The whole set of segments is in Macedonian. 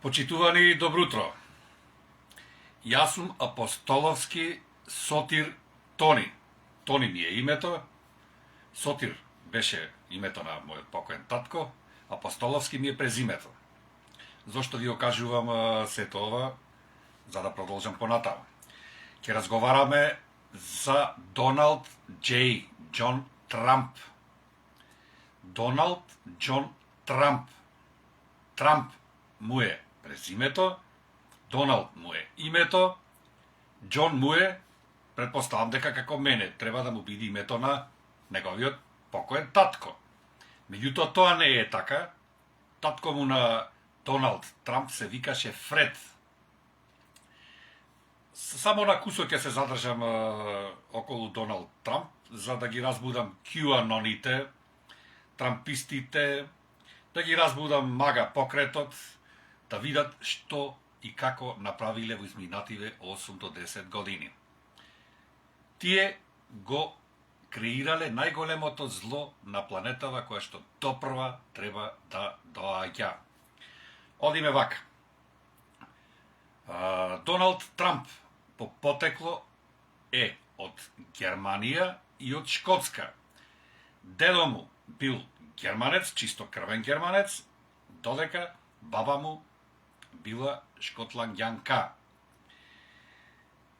Почитувани, добро утро. Јас сум апостоловски Сотир Тони. Тони ми е името. Сотир беше името на мојот покоен татко. Апостоловски ми е презимето. Зошто ви окажувам сето ова? За да продолжам понатаму. Ќе разговараме за Доналд J. Џон Трамп. Доналд Џон Трамп. Трамп му е презимето, Доналд му е името, Џон му е, предпоставам дека како мене, треба да му биде името на неговиот покоен татко. Меѓутоа тоа не е така. Татко му на Доналд Трамп се викаше Фред. Само на кусок ќе се задржам околу Доналд Трамп, за да ги разбудам QAnoните, трампистите, да ги разбудам мага покретот, да видат што и како направиле во изминативе 8 до 10 години. Тие го креирале најголемото зло на планетава кое што допрва треба да доаѓа. Одиме вака. Доналд Трамп по потекло е од Германија и од Шкотска. Дедо му бил германец, чисто крвен германец, додека баба му била шкотланѓанка.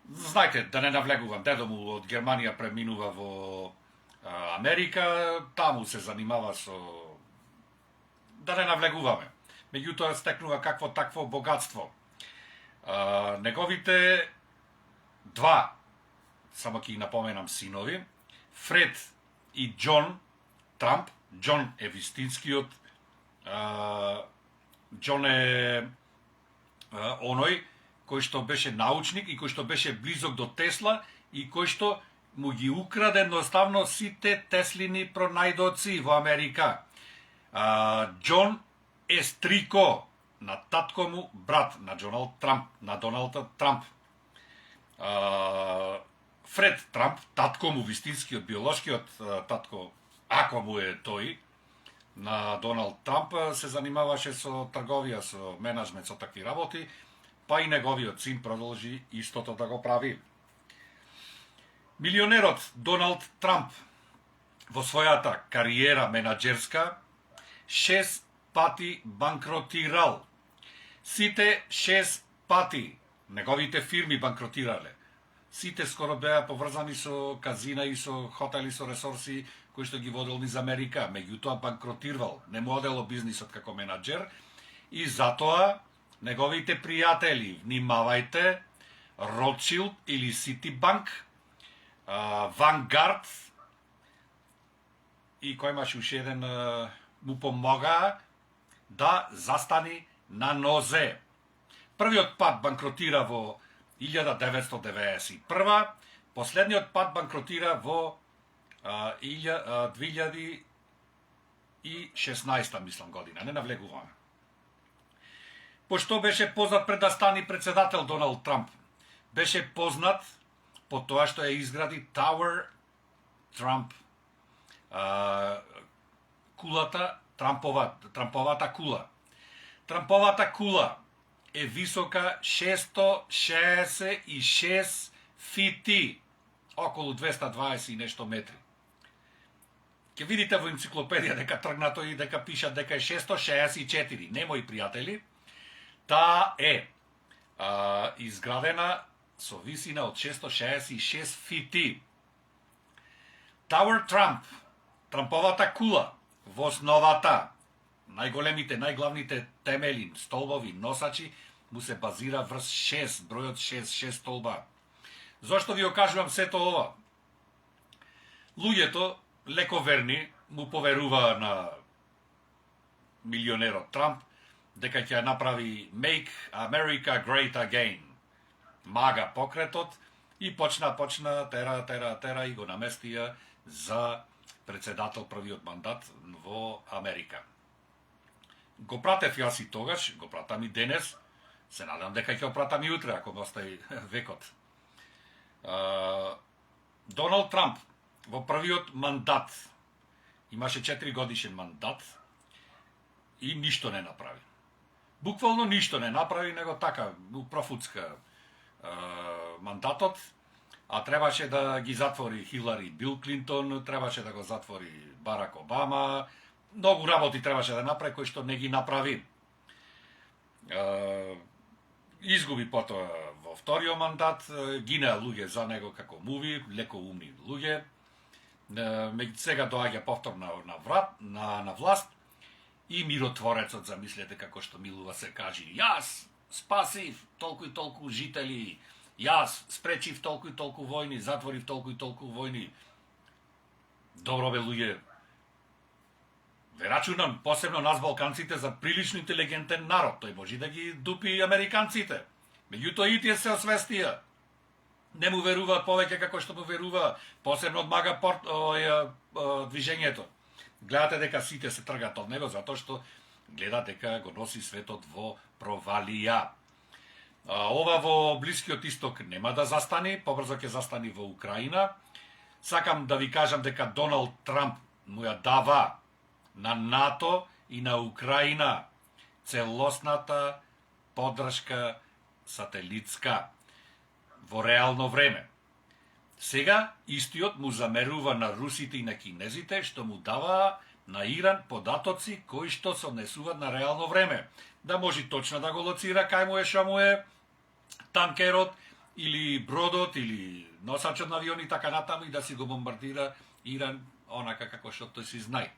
Знаете, да не навлегувам, дедо му од Германија преминува во Америка, таму се занимава со... Да не навлегуваме. Меѓутоа стекнува какво такво богатство. Неговите два, само ќе ги напоменам синови, Фред и Џон Трамп. Џон е вистинскиот, Џон е оној кој што беше научник и кој што беше близок до Тесла и кој што му ги украде едноставно сите Теслини пронајдоци во Америка. Џон е стрико на татко му, брат на Доналд Трамп. Фред Трамп, татко му, вистинскиот, биолошкиот татко, ако му е тој, на Доналд Трамп, се занимаваше со трговија, со менаджмент, со такви работи, па и неговиот син продолжи истото да го прави. Милионерот Доналд Трамп во својата кариера менаџерска 6 пати банкротирал. Сите 6 пати неговите фирми банкротирале. Сите скоро беа поврзани со казина и со хотели, со ресурси кои што ги водел низ Америка. Меѓутоа банкротирал, не му одело бизнисот како менаџер и затоа неговите пријатели, внимавајте, Ротшилд или Ситибанк, Vanguard и кој имаше уште еден, му помогаа да застани на нозе. Првиот пат банкротира во 1991, последниот пат банкротира во 2016, мислам, година, не навлегуваме. Пошто беше познат пред да стани председател Доналд Трамп? Беше познат по тоа што ја изгради Tower Trump, кулата, Трамповата кула. Трамповата кула е висока 666 фити, околу 220 и нешто метри. Ќе видите во енциклопедија дека тргнато и дека пишат дека е 664. Не, мои пријатели, таа е изградена со висина од 666 фити. Tower Trump, Трамповата кула, во основата, најголемите, најглавните темели, столбови, носачи, му се базира врз 6, бројот 6 столба. Зошто ви окажувам сето ова? Луѓето, лековерни, му поверува на милионерот Трамп, дека ќе направи Make America Great Again. Мага покретот и почна, тера и го наместија за председател првиот мандат во Америка. Го пратев јас и тогаш, го пратам и денес, се надам дека ќе го пратам и утре, ако ме остави векот. Доналд Трамп во првиот мандат, имаше 4 годишен мандат и ништо не направи. буквално ништо не направи, него така профуцка мандатот, а требаше да ги затвори Хилари Бил Клинтон, требаше да го затвори Барак Обама, многу работи требаше да направи кои што не ги направи. Изгуби потоа во вториот мандат, гинеа луѓе за него како муви, леко умни луѓе. Сега доаѓа повторно на власт и миротворецот, замислете како што милува се кажи, јас спасив толку и толку жители, јас спречив толку и толку војни, затворив толку и толку војни. Добро бе луѓе, ве рачунам посебно нас балканците за прилично интелигентен народ, тој може да ги дупи американците. Меѓутоа и тие се освестија. Не му веруваат повеќе како што му верува, посебно од Мага движењето. Гледате дека сите се тргат од него, затоа што гледа дека го носи светот во провалија. Ова во Блискиот Исток нема да застани, побрзо ќе застани во Украина. Сакам да ви кажам дека Доналд Трамп му ја дава на НАТО и на Украина целосната поддршка сателитска во реално време. Сега истиот му замерува на русите и на кинезите што му дава на Иран податоци кои што се однесуваат на реално време. Да може точно да го лоцира кај му е, шо му е танкерот или бродот или носачот на авиони така натаму и да си го бомбардира Иран онака како што тој си знае.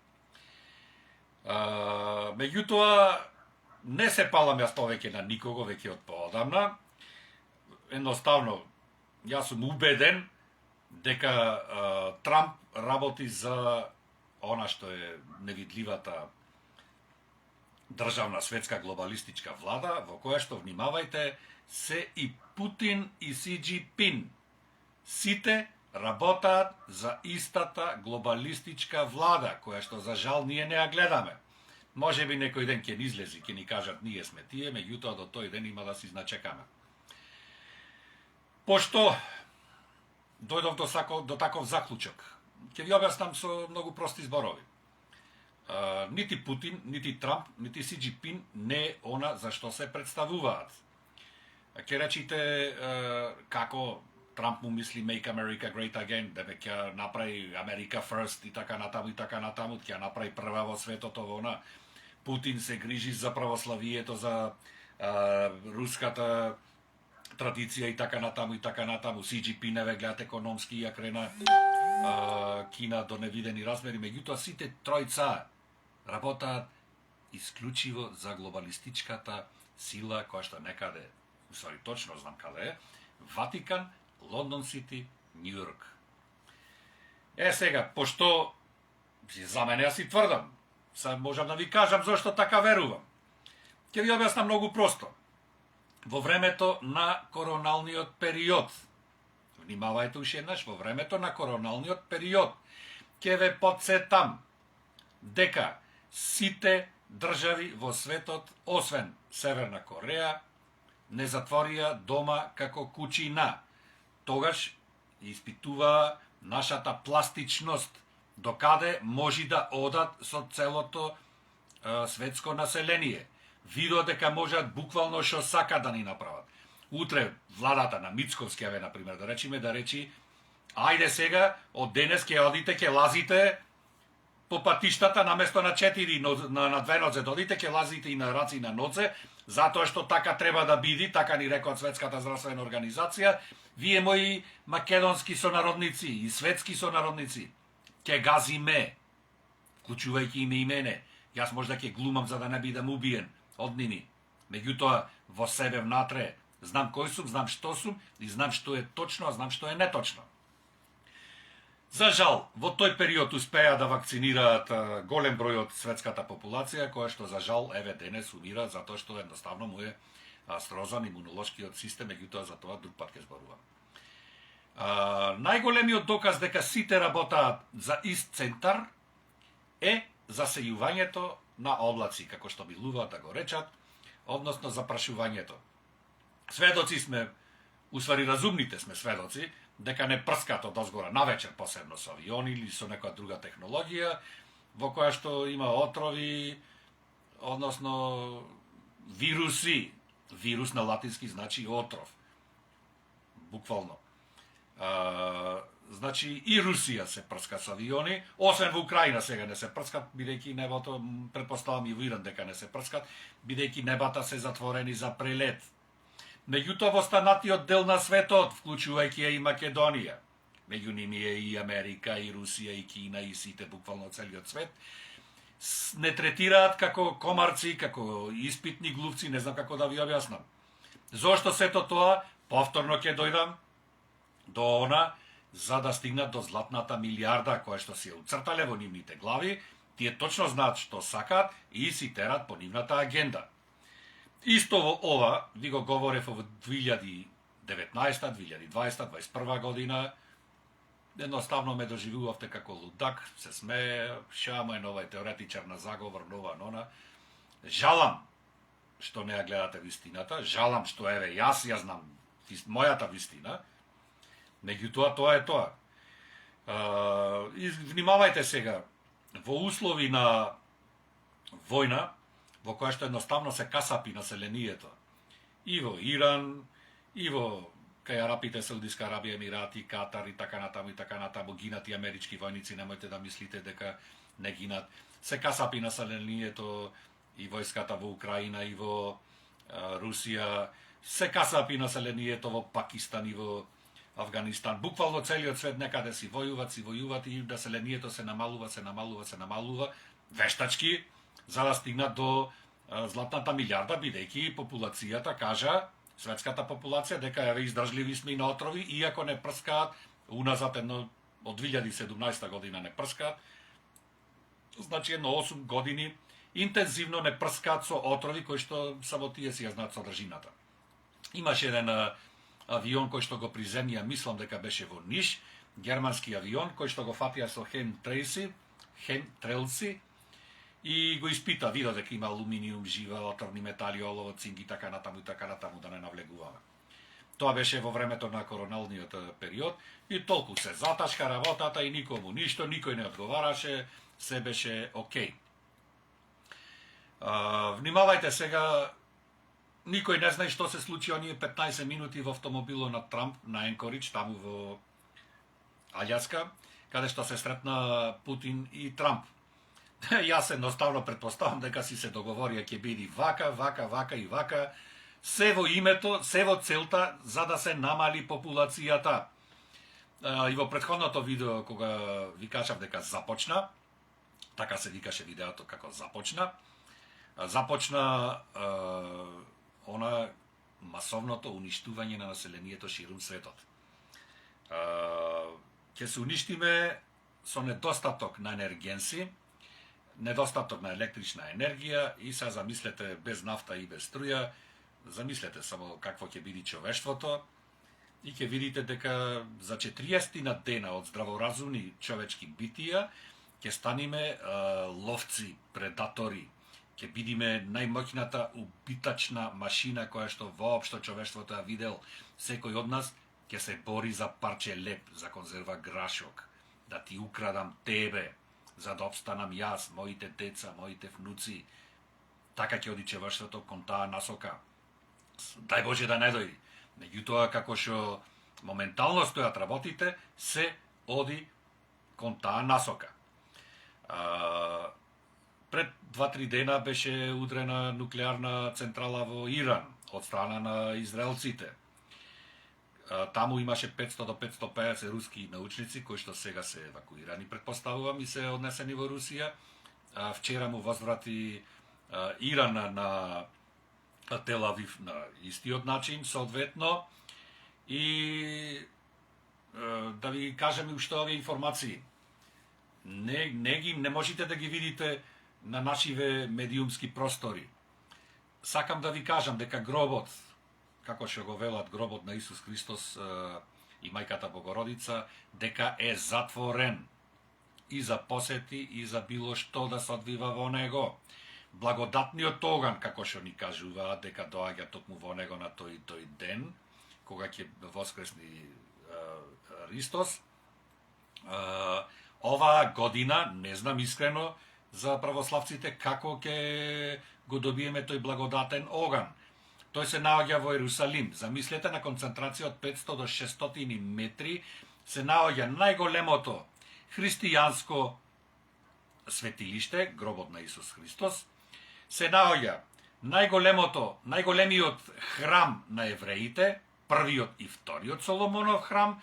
Меѓутоа не се палам јас повеќе на никого веќе од поодамна. Едноставно јас сум убеден дека Трамп работи за она што е невидливата државна светска глобалистичка влада, во која што, внимавајте, се и Путин и Си Џинпин. Сите работаат за истата глобалистичка влада, која што за жал ние не ја гледаме. Може би некој ден ќе ни излези, ќе ни кажат ние сме тие, меѓутоа до тој ден има да си значекаме. Пошто дојдов до таков заклучок, ќе ви објаснам со многу прости зборови. Нити Путин, нити Трамп, нити Си Џинпин не е она за што се представуваат. Ќе речите како Трамп му мисли Make America Great Again, дека ќе направи America First и така натаму, ќе направи прва во светот овона. Путин се грижи за православието, за руската традиција и така натаму. Си Џинпин ве гледат економски ја крена Кина до невидени размери, меѓутоа сите тројца работаат исклучиво за глобалистичката сила која што некаде, усвари точно знам каде е, Ватикан, Лондон Сити, Нью Йорк. Сега, пошто за мене јас си тврдам, сам можам да ви кажам зошто така верувам. Ќе ви објаснам многу просто. Во времето на короналниот период, внимавајте уште еднаш, во времето на короналниот период, ќе ве потсетам дека сите држави во светот, освен Северна Кореја, не затворија дома како куќина. Тогаш испитува нашата пластичност, докаде може да одат со целото светско население. Видоа дека можат буквално што сака да ни направат. Утре владата на Мицковски, например, да речи, ајде сега, од денес ќе одите, ќе лазите по патиштата, наместо на 4 на 2 нозе додите, ќе лазите и на раци и на нозе, затоа што така треба да биде, така ни рекоа Светската здравствена организација. Вие, мои македонски сонародници и светски сонародници, ќе газиме, вклучувајќи име и мене. Јас можда ќе глумам за да не бидам убиен од нини. Меѓутоа, во себе внатре, знам кој сум, знам што сум и знам што е точно, а знам што е неточно. За жал, во тој период успеа да вакцинираат голем број од светската популација, која што за жал денес умира затоа што едноставно му е срозан имунолошкиот систем, меѓутоа за тоа друг пат ќе зборувам. Најголемиот доказ дека сите работаат за ист центар е засејувањето на облаци, како што билуваат да го речат, односно запрашувањето. Сведоци сме, усвари разумните сме сведоци, дека не прскат од озгора навечер, посебно со авиони или со некоја друга технологија, во која што има отрови, односно вируси. Вирус на латински значи отров. Буквално. Значи и Русија се прска со авиони, освен во Украина сега не се прскат, бидејќи небото, претпоставам и во Иран дека не се прскат, бидејќи небата се затворени за прелет. Меѓутоа во останатиот дел на светот, вклучувајќи ја и Македонија, меѓу ними е и Америка, и Русија, и Кина, и сите, буквално целиот свет, не третираат како комарци, како испитни глувци, не знам како да ви објаснам. Зошто сето тоа? Повторно ќе дојдам до она, за да стигнат до златната милиарда која што си ја уцртале во нивните глави, тие точно знаат што сакаат и си терат по нивната агенда. Исто во ова, ви го говорев во 2019, 2020, 2021 година, едноставно ме доживувавте како лудак, се смее, шамо е нова теоретичар на заговор, нова нона. Жалам што не ја гледате вистината, жалам што еве јас ја знам мојата вистина, меѓутоа тоа е тоа. Внимавајте сега, во услови на војна, во која што едноставно се касапи населението, и во Иран, и во кај Арапите, Саудиска Арабија, Емирати, Катар и така натаму гинат и амерички војници, немојте да мислите дека не гинат. Се касапи населението и војската во Украина и во Русија, се касапи населението во Пакистан и во Афганистан. Буквално целиот свет некаде си војуват и населението се намалува вештачки, за да стигнат до златната милиарда, бидејќи популацијата кажа, светската популација, дека еве издржливи сме и на отрови, иако не прскаат, уназад едно од 2017 година не прскаат, значи едно 8 години интензивно не прскаат со отрови кои што само тие си ја знаат содржината. Имаше еден авион кој што го приземија, мислам дека беше во Ниш, германски авион кој што го фатија со хемтрелси и го испита, вида дека има алуминиум, жива, отрвни метали, олово, цинк и така натаму, да не навлегуваме. Тоа беше во времето на короналниот период и толку се заташка работата и никому ништо, никој не одговараше, се беше окей. Внимавајте сега, никој не знае што се случи оние 15 минути во автомобилот на Трамп на Енкоридж, таму во Аљаска, каде што се сретна Путин и Трамп. Јас едноставно претпоставам дека си се договорија ќе биде вака, се во името, се во целта за да се намали популацијата. И во претходното видео кога ви кажав дека започна, така се викаше видеото како започна она масовното уништување на населението ширум светот. Ќе се уништиме со недостаток на енергенси, недостаток на електрична енергија и се замислете без нафта и без струја, замислете само какво ќе биде човештвото и ќе видите дека за 40 на дена од здраворазумни човечки битија ќе станиме ловци, предатори, ќе бидиме најмоќната убитачна машина која што воопшто човештвото ја видел. Секој од нас ќе се бори за парче леп, за конзерва грашок, да ти украдам тебе, за да обстанам јас, моите деца, моите внуци. Така ќе оди човештвото кон таа насока. Дај Боже да не дојди. Меѓутоа, како што моментално стојат работите, се оди кон таа насока. Пред 2-3 дена беше удрена нуклеарна централа во Иран од страна на израелците. Таму имаше 500 до 550 руски научници кои што сега се евакуирани, претпоставувам, и се однесени во Русија. Вчера му возврати Иран на Тел Авив на истиот начин, соодветно. И да ви кажем уште овие информации. Не можете да ги видите на нашиве медиумски простори. Сакам да ви кажам дека гробот, како што го велат, гробот на Исус Христос и мајката Богородица, дека е затворен и за посети и за било што да се одвива во него. Благодатниот оган, како што ни кажуваат, дека доаѓа токму во него на тој ден, кога ќе воскресни Христос. Оваа година, не знам искрено, за православците како ќе го добиеме тој благодатен оган. Тој се наоѓа во Ерусалим. Замислете, на концентрација од 500 до 600 метри се наоѓа најголемото христијанско светилиште, гробот на Исус Христос, се наоѓа најголемиот храм на евреите, првиот и вториот Соломонов храм,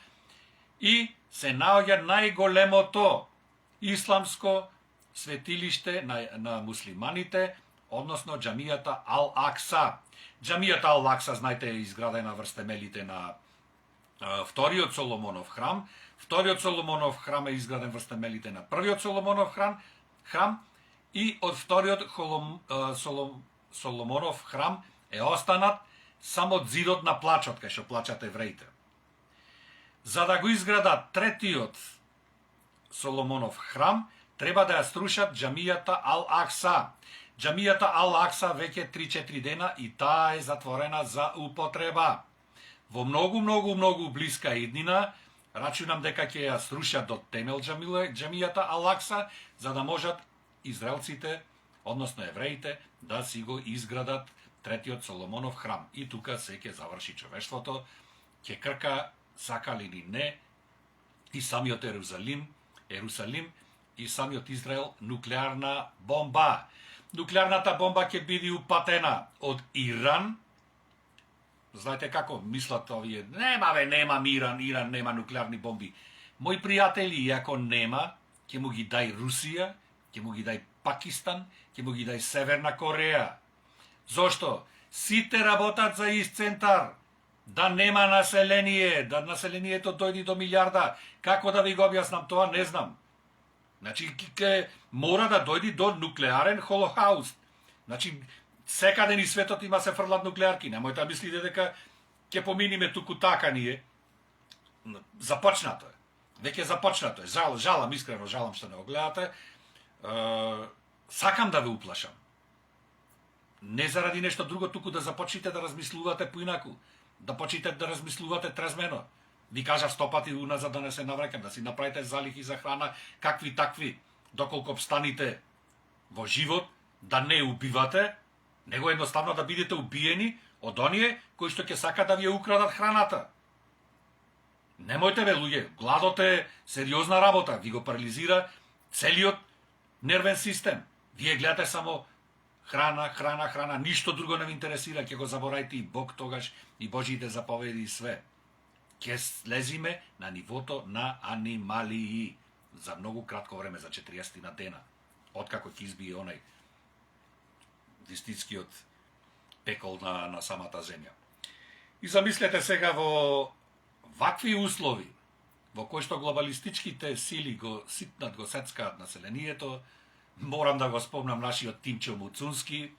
и се наоѓа најголемото исламско светилиште на муслиманите, односно џамијата Ал-Акса. Џамијата Ал-Акса, знаете, е изградена врз темелите на вториот Соломонов храм. Вториот Соломонов храм е изграден врз темелите на првиот Соломонов храм и од вториот Соломонов храм е останат само зидот на плачот, кај што плачат евреите. За да го изградат третиот Соломонов храм, треба да ја струшат џамијата Ал-Акса. Џамијата Ал-Акса веќе 3-4 дена и таа е затворена за употреба. Во многу блиска иднина, рачунам дека ќе ја срушат до темел џамијата Ал-Акса, за да можат израелците, односно евреите, да си го изградат третиот Соломонов храм. И тука се ќе заврши човештвото, ќе крка, сакали или не, и самиот Ерусалим и самиот Израел нуклеарна бомба. Нуклеарната бомба ќе биде упатена од Иран. Знаете како мислат овие? Нема Иран нема нуклеарни бомби. Мои пријатели, иако нема, ќе му ги дај Русија, ќе му ги дај Пакистан, ќе му ги дај Северна Кореја. Зошто? Сите работат за ист центар. Да нема население, да населението дојди до милиарда. Како да ви го објаснам тоа, не знам. Значи, мора да дојди до нуклеарен холокауст. Значи, секаде ни светот има се фрлат нуклеарки. Немојте да мислите дека ќе поминиме туку така ние. Започнато е. Веќе започнато е. Жалам, искрено жалам што не го гледате. Сакам да ве уплашам. Не заради нешто друго, туку да започнете да размислувате поинаку. Да почнете да размислувате трезмено. Ви кажав 100 пати уназад да не се навраќам, да си направите залихи за храна, какви такви, доколку обстаните во живот, да не убивате, него едноставно да бидете убиени од оние кои што ќе сака да ви ја украдат храната. Немојте бе, луѓе, гладот е сериозна работа, ви го парализира целиот нервен систем. Вие гледате само храна, ништо друго не ви интересира, ќе го забораите и Бог тогаш, и Божите заповеди и све. Ќе слезиме на нивото на анималии за многу кратко време, за 40 на дена, откако ќе избие онај вистинскиот пекол на самата земја. И замислете сега во вакви услови, во кои што глобалистичките сили го ситнат, го сецкаат населението, морам да го спомнам нашиот Тимчо Муцунски,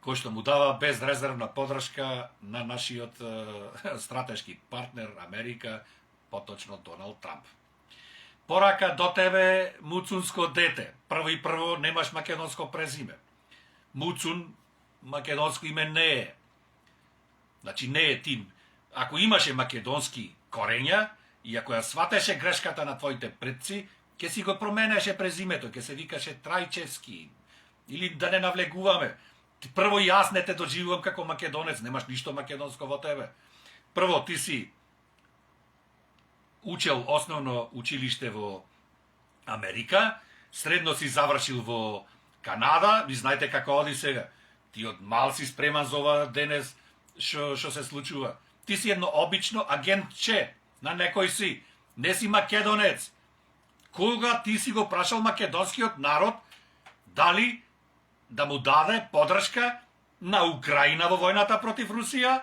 кој што му дава безрезервна подршка на нашиот стратешки партнер Америка, поточно Доналд Трамп. Порака до тебе, Муцунско дете. Прво немаш македонско презиме. Муцун македонско име не е. Значи не е ти. Ако имаше македонски корења и ако ја сватеше грешката на твоите предци, ќе си го променеше презимето, ќе се викаше Трајчевски. Или да не навлегуваме. Прво јас не те доживувам како македонец, немаш ништо македонско во тебе. Прво ти си учел основно училиште во Америка, средно си завршил во Канада, ви знаете како оди сега. Ти од мал си спреман за ова денес што се случува. Ти си едно обично агентче на некој си. Не си македонец. Кога ти си го прашал македонскиот народ дали да му даде подршка на Украина во војната против Русија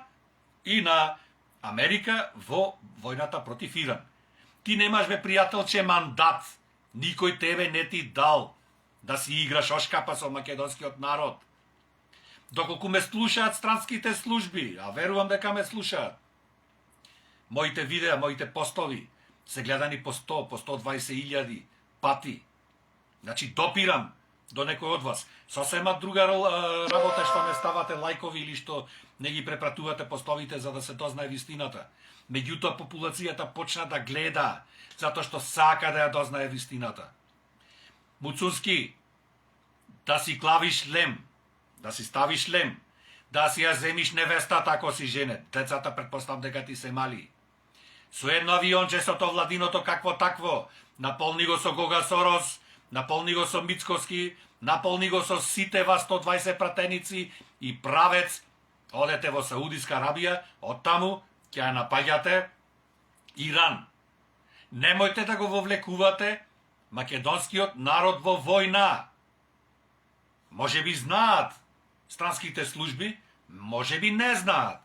и на Америка во војната против Иран. Ти немаш бе пријателче мандат. Никој тебе не ти дал да си играш ошкапа со македонскиот народ. Доколку ме слушаат странските служби, а верувам дека ме слушаат, моите видеа, моите постови се гледани по 100, по 120.000 пати. Значи допирам до некој од вас. Сосема друга работа што не ставате лајкови или што не ги препратувате постовите за да се дознае вистината. Меѓутоа популацијата почна да гледа, затоа што сака да ја дознае вистината. Муцунски, да си клавиш лем, да си ставиш шлем, да си ја земиш невестата ако си женет, децата предпоставам дека ти се мали. Со едно авиончесото владиното какво такво, наполни го со Гога Сорос, наполни го со Мицкоски, наполни го со сите вас 120 пратеници и правец, одете во Саудиска Арабија, оттаму ќе ја напаѓате Иран. Немојте да го вовлекувате македонскиот народ во војна. Може би знаат странските служби, може би не знаат.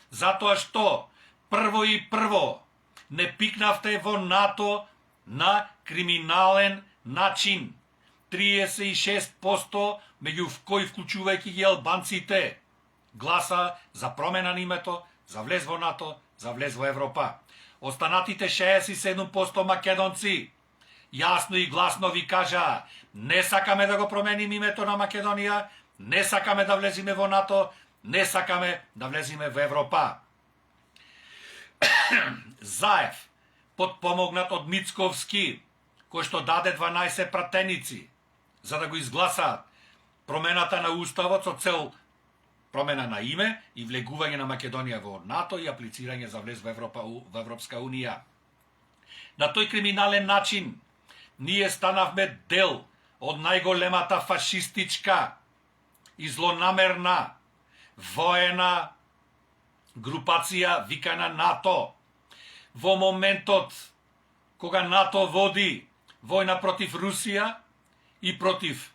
Затоа што прво не пикнавте во НАТО на криминален начин. 36% меѓу кои вклучувајќи ги албанците гласа за промена на името, за влез во НАТО, за влез во Европа. Останатите 67% македонци јасно и гласно ви кажа: не сакаме да го променим името на Македонија, не сакаме да влеземе во НАТО, не сакаме да влеземе во Европа. Заев, подпомогнат од Мицковски, кој што даде 12 пратеници за да го изгласаат промената на уставот со цел промена на име и влегување на Македонија во НАТО и аплицирање за влез во Европска Унија. На тој криминален начин ние станавме дел од најголемата фашистичка и злонамерна воена групација викана НАТО. Во моментот кога НАТО води војна против Русија и против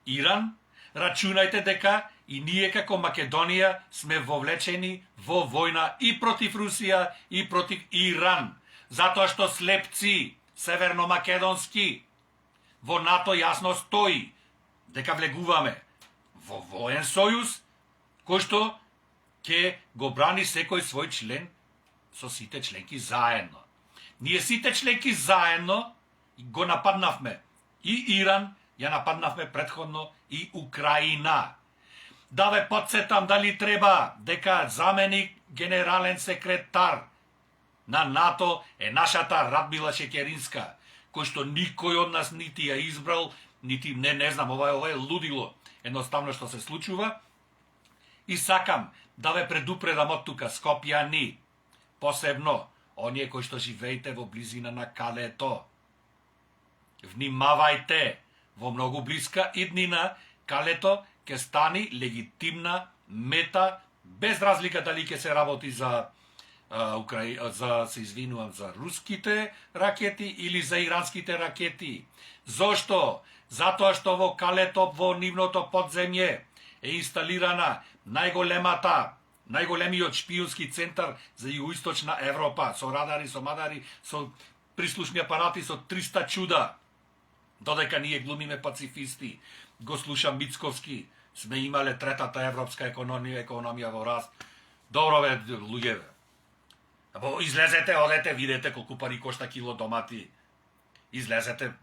Иран, рачунајте дека и ние како Македонија сме вовлечени во војна и против Русија и против Иран, затоа што слепци северномакедонски во НАТО јасно стои дека влегуваме во воен сојуз кој што ќе го брани секој свој член со сите членки заедно. Ние сите членки заедно го нападнавме и Иран, ја нападнавме претходно и Украина. Да ве подсетам дали треба дека заменик генерален секретар на НАТО е нашата Радмила Шекеринска, кој што никој од нас нити ја избрал, нити не знам, ова е лудило едноставно што се случува. И сакам да ве предупредам од тука, Скопјани, посебно оние кои што живеете во близина на Калето. Внимавајте, во многу блиска иднина Калето ќе стани легитимна мета, без разлика дали ќе се работи за за руските ракети или за иранските ракети. Зошто? Затоа што во Калето, во нивното подземје е инсталирана најголемиот шпиунски центар за југоисточна Европа, со радари, со мадари, со прислушни апарати, со 300 чуда. Додека ние глумиме пацифисти, го слушам Мицковски, сме имале третата европска економија во раст. Добро бе, луѓе бе. Излезете, одете, видете колку пари кошта кило домати. Излезете,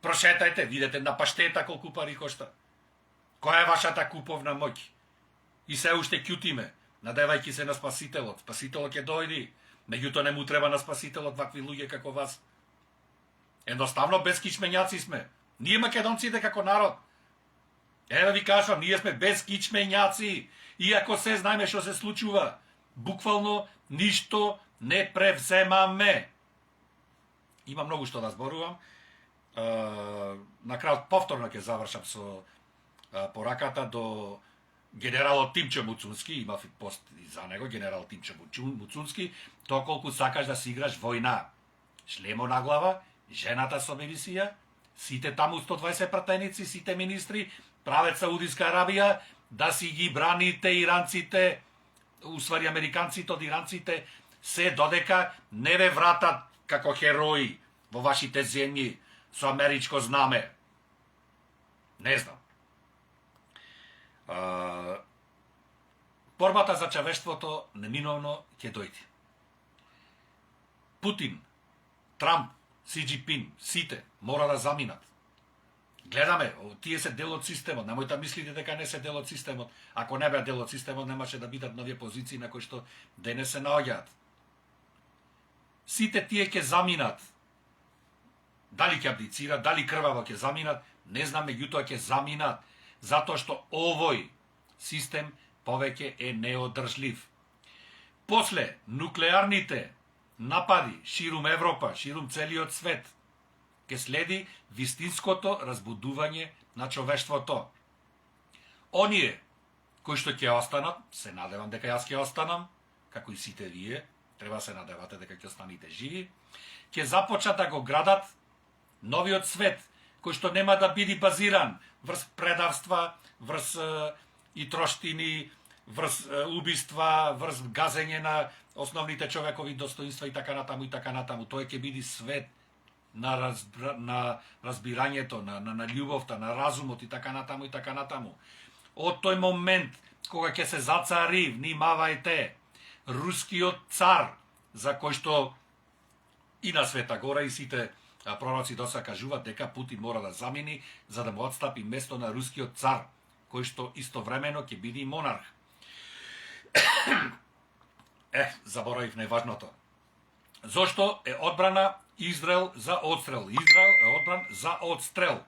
прошетајте, видете на паштета колку пари кошта. Која е вашата куповна моќ? И се уште ќутиме, надевајќи се на Спасителот. Спасителот ќе дојди, меѓутоа не му треба на Спасителот вакви луѓе како вас. Едноставно без кичмењаци сме. Ние македонците како народ. Еве ви кажам, ние сме без кичмењаци. Иако се знаеме што се случува, буквално ништо не превземаме. Има многу што да зборувам. На крајот повторно ќе завршам со пораката до генералот Тимчо Муцунски, има пост и за него, генерал Тимчо Муцунски, тоа колку сакаш да си играш војна. Шлемо на глава, жената со милисија, сите таму 120 пратеници, сите министри, правец Саудиска Арабија, да си ги браните иранците, усвари американците од иранците, се додека не ве вратат како херои во вашите земји со америчко знаме. Не знам. Борбата за човештвото неминовно ќе дојде. Путин, Трамп, Си Џинпин, сите мора да заминат. Гледаме, тие се дел од системот, немојте да мислите дека не се дел од системот. Ако не беа дел од системот, немаше да бидат нови позиции на кои што денес се наоѓаат. Сите тие ќе заминат. Дали ќе абдицират, дали крваво ќе заминат, не знам, меѓутоа ќе заминат, затоа што овој систем повеќе е неодржлив. После нуклеарните напади ширум Европа, ширум целиот свет, ке следи вистинското разбудување на човештвото. Оние кои што ќе останат, се надевам дека јас ќе останам, како и сите вие, треба се надевате дека ќе останете живи, ќе започнат да го градат новиот свет, кој што нема да биде базиран врз предавства, врз и троштини, врз убиства, врз газење на основните човекови достоинства и така натаму и така натаму. Тој ќе биде свет на разбирањето, на љубовта, на разумот и така натаму и така натаму. Од тој момент кога ќе се зацари, внимавајте, рускиот цар, за кој што и на Света Гора и сите пророци доса кажуваат дека Путин мора да замени за да му отстапи место на рускиот цар, кој што истовремено ќе биде и монарх. Заборавив најважното. Зошто е одбрана Израел за одстрел? Израел е одбран за одстрел.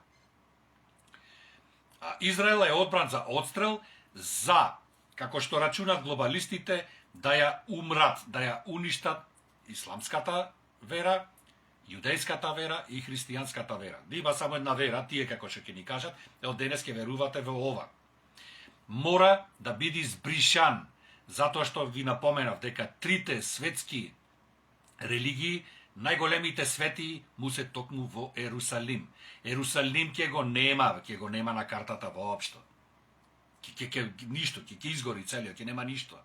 Израел е одбран за одстрел за, како што рачунат глобалистите, да ја умрат, да ја уништат исламската вера, јудејската вера и христијанската вера. Да има само една вера, тие како што ќе ни кажат, од денес ќе верувате во ова. Мора да биде збришан, затоа што ви напоменав дека трите светски религии, најголемите свети му се токму во Ерусалим. Ерусалим ќе го нема на картата воопшто. Ништо, ќе изгори целиот, ќе нема ништо.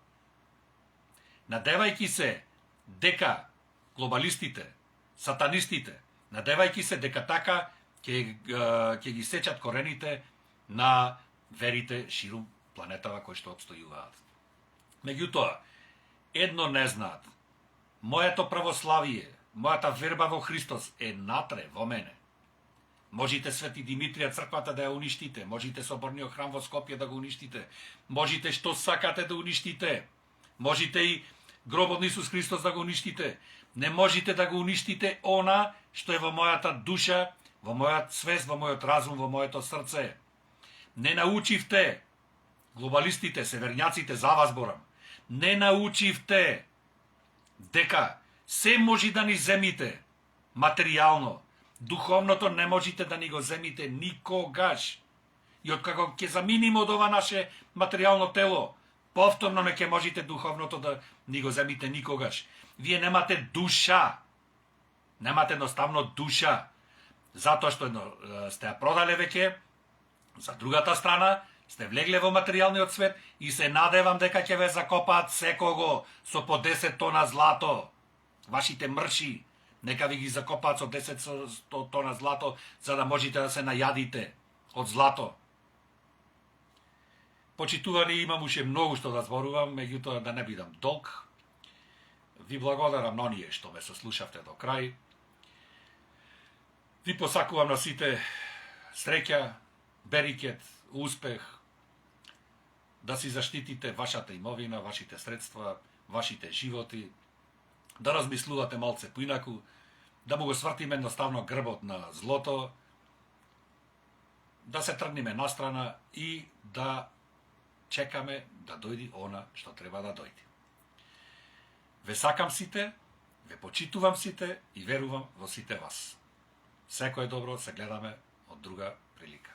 Надевајќи се дека глобалистите, сатанистите, надевајќи се дека така ќе ги сечат корените на верите ширум планетава кои што обстојуваат. Меѓутоа, едно не знаат. Моето православие, мојата верба во Христос е натре во мене. Можете Свети Димитрија црквата да ја уништите, можете Соборниот храм во Скопје да го уништите, можете што сакате да уништите, можете и гробот на Исус Христос да го уништите, не можете да го уништите она што е во мојата душа, во мојот свест, во мојот разум, во моето срце. Не научивте, глобалистите, северњаците, за вас зборам, не научивте дека се може да ни земите материјално, духовното не можете да ни го земите никогаш. И откако ќе заминимо од ова наше материјално тело, повторно не ќе можете духовното да ни го земите никогаш. Вие немате душа. Немате едноставно душа. Затоа што сте ја продале веќе, за другата страна, сте влегле во материјалниот свет и се надевам дека ќе ве закопаат секого со по 10 тона злато. Вашите мрши, нека ви ги закопаат со 10 тона злато, за да можете да се најадите од злато. Почитувани, имам уште многу што да зборувам, меѓутоа да не бидам долг. Ви благодарам на оние што ме сослушавте до крај. Ви посакувам на сите среќа, берикет, успех, да си заштитите вашата имовина, вашите средства, вашите животи, да размислувате малце поинаку, да му го свртиме едноставно грбот на злото, да се тргнеме настрана и да чекаме да дојди она што треба да дојде. Ве сакам сите, ве почитувам сите и верувам во сите вас. Секое добро, се гледаме од друга прилика.